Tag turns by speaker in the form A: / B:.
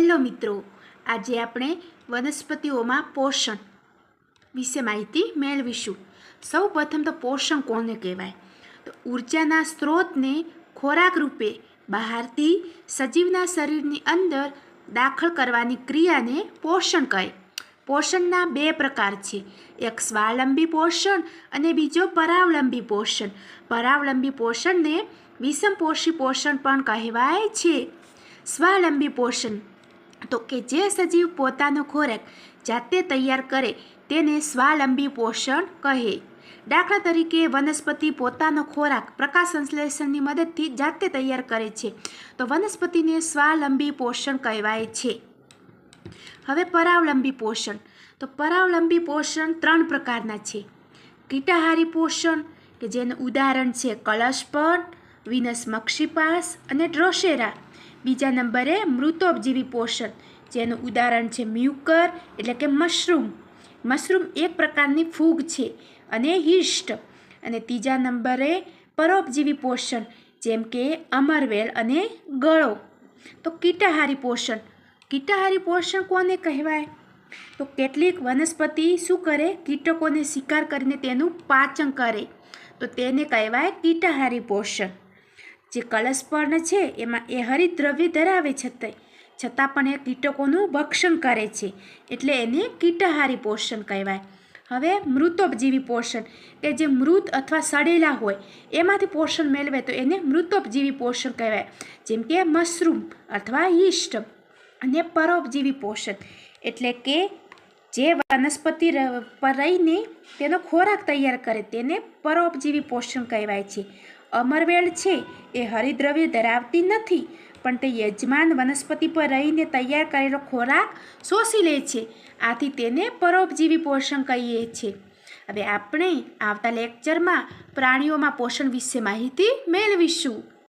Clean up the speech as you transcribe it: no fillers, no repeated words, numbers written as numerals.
A: Hello મિત્રો, આજે આપણે વનસ્પતિઓમાં પોષણ વિશે માહિતી મેળવીશું। સૌ પ્રથમ તો પોષણ કોને કહેવાય? તો ઉર્જાના સ્ત્રોતને ખોરાક રૂપે બહારથી સજીવના શરીરની અંદર દાખલ કરવાની ક્રિયાને પોષણ કહે। પોષણના બે પ્રકાર છે, એક સ્વાવલંબી પોષણ અને બીજો પરાવલંબી પોષણ। પરાવલંબી પોષણને વિષમપોષી પોષણ પણ કહેવાય છે। સ્વાવલંબી પોષણ તો કે જે સજીવ પોતાનો ખોરાક જાતે તૈયાર કરે તેને સ્વાવલંબી પોષણ કહે। દાખલા તરીકે વનસ્પતિ પોતાનો ખોરાક પ્રકાશ સંશ્લેષણની મદદથી જાતે તૈયાર કરે છે, તો વનસ્પતિને સ્વાવલંબી પોષણ કહેવાય છે। હવે પરાવલંબી પોષણ, તો પરાવલંબી પોષણ ત્રણ પ્રકારના છે। કીટાહારી પોષણ કે જેનું ઉદાહરણ છે કલસ્પર્ડ, વિનસ મક્ષીપાસ અને ડ્રોસેરા। બીજા નંબરે મૃતોપજીવી પોષણ, જેનું ઉદાહરણ છે મ્યુકર એટલે કે મશરૂમ। મશરૂમ એક પ્રકારની ફૂગ છે અને યીસ્ટ। અને ત્રીજા નંબરે પરોપજીવી પોષણ, જેમ કે અમરવેલ અને ગળો। તો કીટાહારી પોષણ, કીટાહારી પોષણ કોને કહેવાય? તો કેટલીક વનસ્પતિ શું કરે, કીટકોને શિકાર કરીને તેનું પાચન કરે, તો તેને કહેવાય કીટાહારી પોષણ। જે કલસ્પર્ડ છે એમાં એ હરિતદ્રવ્ય ધરાવે છતાં પણ એ કીટકોનું ભક્ષણ કરે છે, એટલે એને કીટાહારી પોષણ કહેવાય। હવે મૃતોપજીવી પોષણ, કે જે મૃત અથવા સડેલા હોય એમાંથી પોષણ મેળવે તો એને મૃતોપજીવી પોષણ કહેવાય, જેમ કે મશરૂમ અથવા યીસ્ટ। અને પરોપજીવી પોષણ એટલે કે જે વનસ્પતિ પર રહીને તેનો ખોરાક તૈયાર કરે તેને પરોપજીવી પોષણ કહેવાય છે। અમરવેલ છે એ હરિતદ્રવ્ય ધરાવતી નથી, પણ તે યજમાન વનસ્પતિ પર રહીને તૈયાર કરેલો ખોરાક શોષી લે છે, આથી તેને પરોપજીવી પોષણ કહીએ છીએ। હવે આપણે આવતા લેક્ચરમાં પ્રાણીઓમાં પોષણ વિશે માહિતી મેળવીશું।